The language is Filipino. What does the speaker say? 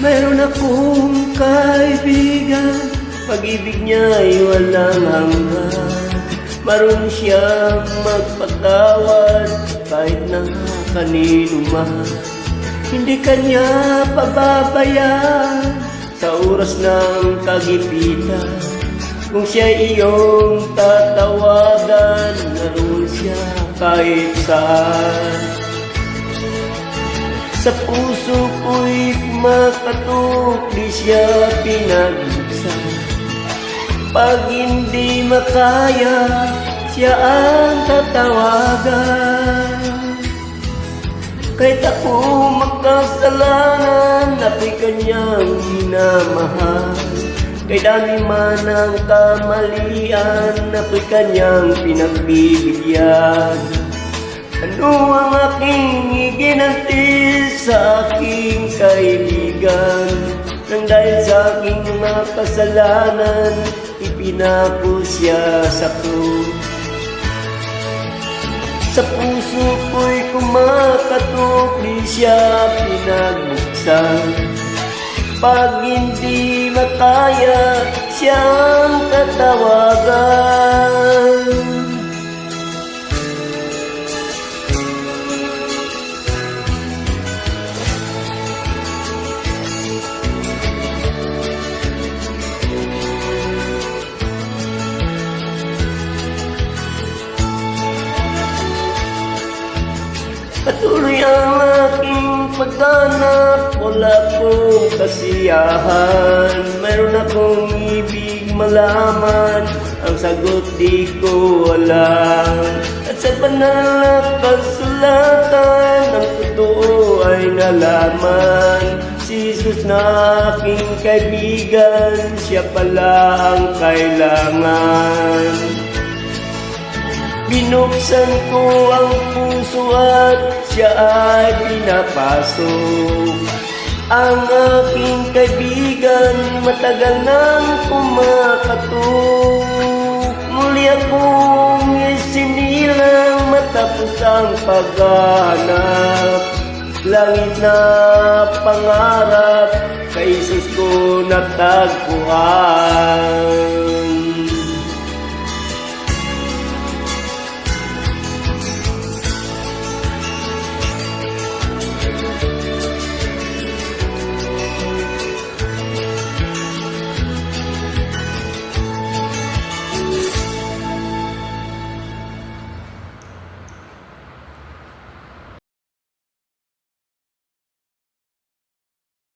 Mayroon akong kaibigan, pag-ibig niya'y walang hanggan. Marunong siyang magpatawad kahit na kanino man. Hindi kanya pababayaan sa oras ng kagipitan. Kung siya iyong tatawagan, naroon siya kahit saan. Sa puso ko'y makatok, di siya pinagbuksan. Pag hindi makaya, siya ang tatawagan. Kahit ako makasalanan, ako'y kanyang minamahal. Kahit dami man ang kamalian, ako'y kanyang pinagbibigyan. Ano ang aking iginanti sa aking kaibigan? Nang dahil sa aking mga kasalanan, ipinako siya sa krus. Sa puso ko'y kumakatok, di siya pinagbuksan. Pag hindi makaya, siyang tatawagan. Patuloy ang aking paghanap, wala akong kasiyahan. Mayroon akong ibig malaman, ang sagot di ko alam. At sa banal na kasulatan, ang totoo ay nalaman. Si Jesus na aking kaibigan, siya pala ang kailangan. Binuksan ko ang puso at siya ay pinapasok. Ang aking kaibigan matagal nang kumakatok. Muli akong isinilang matapos ang paghahanap. Langit na pangarap, kay Jesus ko natagpuan.